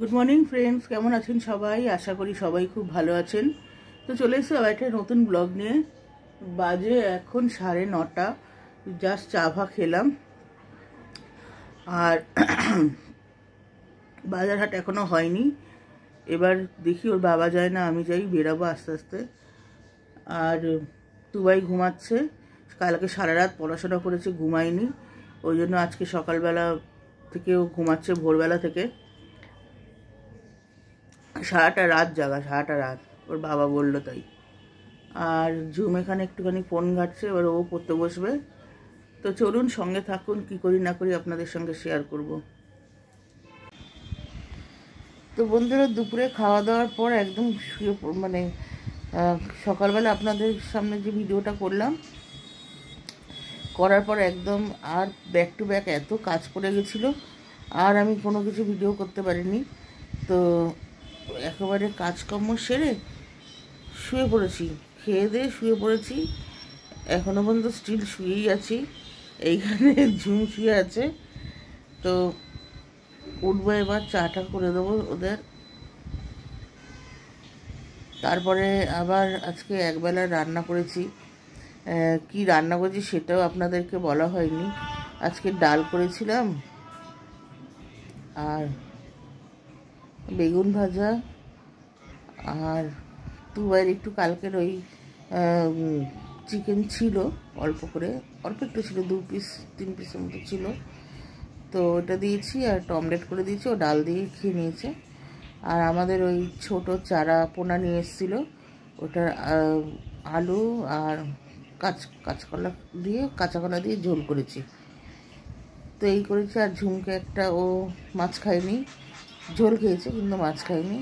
Good morning friends, কেমন আছেন সবাই? আশা করি সবাই খুব ভালো আছেন। তো চলে এসেছি আবার একটা নতুন ব্লগ নিয়ে। বাজে এখন 9:30, জাস্ট চা ভা খেলাম। আর বাজার হাট এখনও হয়নি। এবার দেখি ওর বাবা যায় না আমি যাই, বেরাবো আস্তে আস্তে। আর তুবাই ঘুমাচ্ছে, কালকে সারা রাত পড়াশোনা করেছে, ঘুমায়নি। ওই জন্য আজকে সকালবেলা থেকেও ঘুমাচ্ছে, ভোরবেলা থেকে সারাটা রাত জাগা, সারাটা রাত, ওর বাবা বললো তাই। আর ঝুম এখানে একটুখানি ফোন ঘাটছে, এবার ও পড়তে বসবে। তো চলুন সঙ্গে থাকুন, কি করি না করি আপনাদের সঙ্গে শেয়ার করব। তো বন্ধুরা, দুপুরে খাওয়া দাওয়ার পর একদম শুয়ে সকালবেলা আপনাদের সামনে যে ভিডিওটা করলাম, করার পর একদম আর ব্যাক টু ব্যাক এত কাজ পড়ে গেছিলো, আর আমি কোনো কিছু ভিডিও করতে পারিনি। তো একেবারে কাজকর্ম সেরে শুয়ে পড়েছি, খেয়ে দিয়ে শুয়ে পড়েছি। এখনও পর্যন্ত স্টিল শুয়েই আছি। এইখানে ঝুম শুয়ে আছে। তো উঠবো, এবার চাটা করে দেবো ওদের। তারপরে আবার আজকে একবেলা রান্না করেছি। কি রান্না করেছি সেটাও আপনাদেরকে বলা হয়নি। আজকে ডাল করেছিলাম, আর বেগুন ভাজা, আর তুবাইয়ের একটু কালকের ওই চিকেন ছিল, অল্প করে, অল্প একটু ছিল, 2-3 পিসের মতো ছিল। তো ওটা দিয়েছি, আর টমলেট করে দিয়েছি, ও ডাল দিয়ে খেয়ে নিয়েছে। আর আমাদের ওই ছোট চারা পোনা নিয়ে এসেছিলো, ওটার আলু আর কাঁচা কলা দিয়ে ঝোল করেছি। তো এই করেছি। আর ঝুমকে একটা, ও মাছ খায়নি, ঝোল খেয়েছে কিন্তু মাছ খায়নি,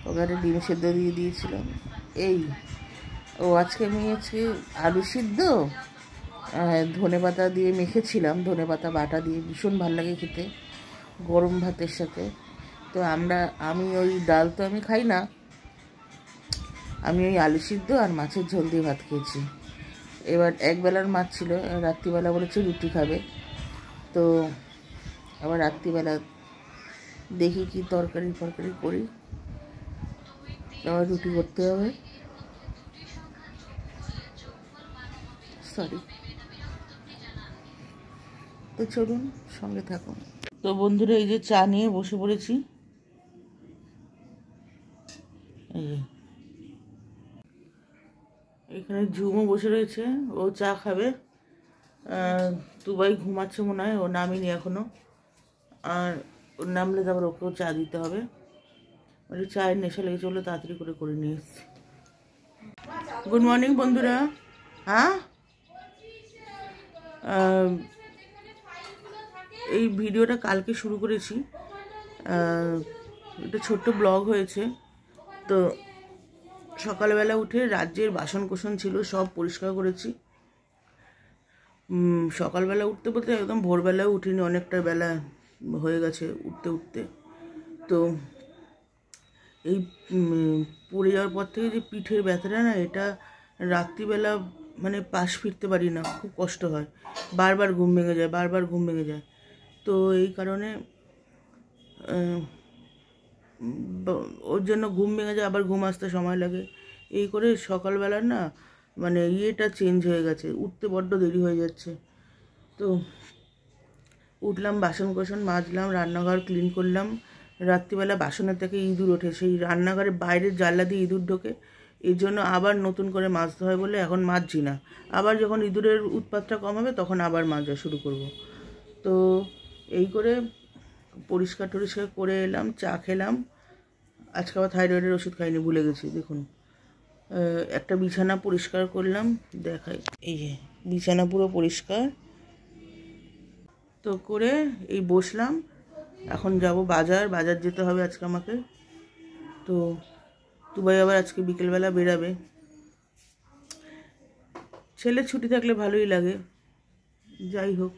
ওকে একটা ডিম সেদ্ধ দিয়ে দিয়েছিলাম। এই আজকে আলু সিদ্ধ ধনেপাতা দিয়ে মেখেছিলাম, ধনেপাতা বাটা দিয়ে, ভীষণ ভালো লাগে খেতে গরম ভাতের সাথে। তো আমি ওই ডাল তো আমি খাই না, আমি ওই আলু সিদ্ধ আর মাছের ঝোল দিয়ে ভাত খেয়েছি। এবার একবেলার মাছ ছিল, রাত্রিবেলা বলেছে রুটি খাবে। তো আবার রাত্রিবেলা দেখি কি তরকারি করি, আবার রুটি করতে হবে। সরি। তো চলুন সঙ্গে থাকুন। তো বন্ধুরা, এই যে চা নিয়ে বসে পড়েছি। এখানে ঝুমও বসে রয়েছে, ও চা খাবে। তুবাই ঘুমাচ্ছে মনে হয়, ও নামিনি এখনো। আর ওর নামলে তারপর ওকেও চা দিতে হবে। মানে চায়ের নেশা লেগে চললো, তাড়াতাড়ি করে নিয়ে এসছি। গুড মর্নিং বন্ধুরা। হ্যাঁ, এই ভিডিওটা কালকে শুরু করেছি, একটা ছোট্ট ব্লগ হয়েছে। তো সকালবেলা উঠে রাজ্যের বাসন কোসন ছিল, সব পরিষ্কার করেছি। সকালবেলা উঠতে বলতে একদম ভোরবেলাও উঠিনি, অনেকটা বেলা হয়ে গেছে উঠতে। তো এই পড়ে যাওয়ার পর থেকে যে পিঠের ব্যথাটা না, এটা রাত্রিবেলা মানে পাশ ফিরতে পারি না, খুব কষ্ট হয়, বারবার ঘুম ভেঙে যায়। তো এই কারণে ওর জন্য ঘুম ভেঙে যায়, আবার ঘুম আসতে সময় লাগে। এই করে সকালবেলা না মানে ইয়েটা চেঞ্জ হয়ে গেছে, উঠতে বড্ড দেরি হয়ে যাচ্ছে। তো উঠলাম, বাসন কোসন মাজলাম, রান্নাঘর ক্লিন করলাম। রাত্রিবেলা বাসনের থেকে ইঁদুর ওঠে, সেই রান্নাঘরের বাইরের জানলা দিয়ে ইঁদুর ঢোকে, এই জন্য আবার নতুন করে মাজতে হয় বলে এখন মাজছি না। আবার যখন ইঁদুরের উৎপাতটা কম হবে তখন আবার মাজা শুরু করব। তো এই করে পরিষ্কার টরিষ্কার করে এলাম, চা খেলাম। আজকে আবার থাইরয়েডের ওষুধ খাইনি, ভুলে গেছি। দেখুন, একটা বিছানা পরিষ্কার করলাম, দেখাই, এই যে বিছানা পুরো পরিষ্কার। তো করে এই বসলাম, এখন যাব বাজার যেতে হবে আজকে আমাকে। তো তুবাই আবার আজকে বিকেলবেলা বেরাবে। ছেলে ছুটি থাকলে ভালোই লাগে, যাই হোক,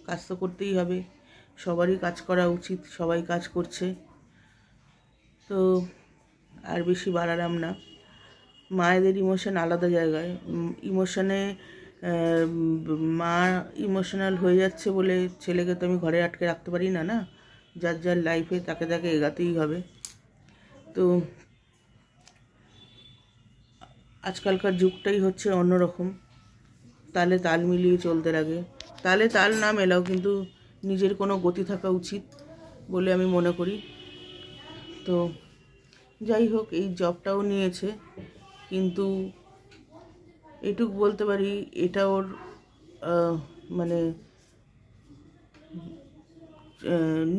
কাজ তো করতেই হবে, সবারই কাজ করা উচিত, সবাই কাজ করছে। তো আর বেশি বাড়ালাম না। মায়েদের ইমোশন আলাদা জায়গায়, ইমোশনে মা ইমোশনাল হয়ে যাচ্ছে বলে ছেলেকে তো আমি ঘরে আটকে রাখতে পারি না। যার যার লাইফে তাকে তাকে এগাতেই হবে। তো আজকালকার যুগটাই হচ্ছে অন্যরকম, তালে তাল মিলিয়ে চলতে লাগে। তালে তাল না মেলাও কিন্তু নিজের কোনো গতি থাকা উচিত বলে আমি মনে করি। তো যাই হোক, এই জবটাও নিয়েছে, কিন্তু এটুকু বলতে পারি এটা ওর মানে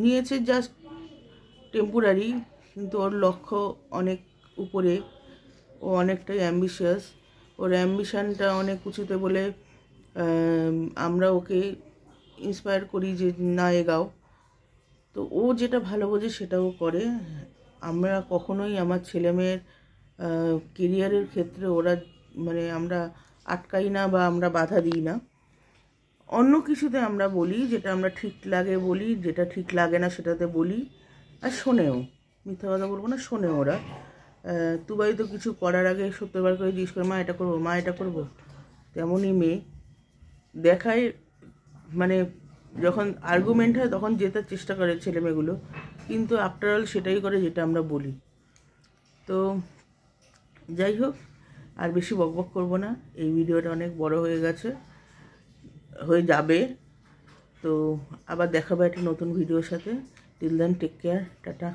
নিয়েছে জাস্ট টেম্পোরারি, কিন্তু ওর লক্ষ্য অনেক উপরে, ও অনেকটাই অ্যাম্বিশিয়াস। ওর অ্যাম্বিশানটা অনেক উঁচুতে বলে আমরা ওকে ইন্সপায়ার করি যে না এগাও। তো ও যেটা ভালো বোঝে সেটাও করে। আমরা কখনোই আমার ছেলেমেয়ের কেরিয়ারের ক্ষেত্রে ওরা মানে আমরা আটকাই না বা আমরা বাধা দিই না। অন্য কিছুতে আমরা বলি, যেটা আমরা ঠিক লাগে বলি, যেটা ঠিক লাগে না সেটাতে বলি, আর শোনেও। মিথ্যা কথা বলবো না, শোনে ওরা। তুবাই তো কিছু করার আগে 70বার করে জিজ্ঞেস করে, মা এটা করবো, মা এটা করবো। তেমনই মেয়ে দেখায়, মানে যখন আর্গুমেন্ট হয় তখন জেতার চেষ্টা করে ছেলেমেয়েগুলো, কিন্তু আফটারঅল সেটাই করে যেটা আমরা বলি। তো যাই হোক, আর বেশি বকবক করবো না, এই ভিডিওটা অনেক বড় হয়ে গেছে, হয়ে যাবে। তো আবার দেখাবো একটা নতুন ভিডিওর সাথে। Till then take care, tata.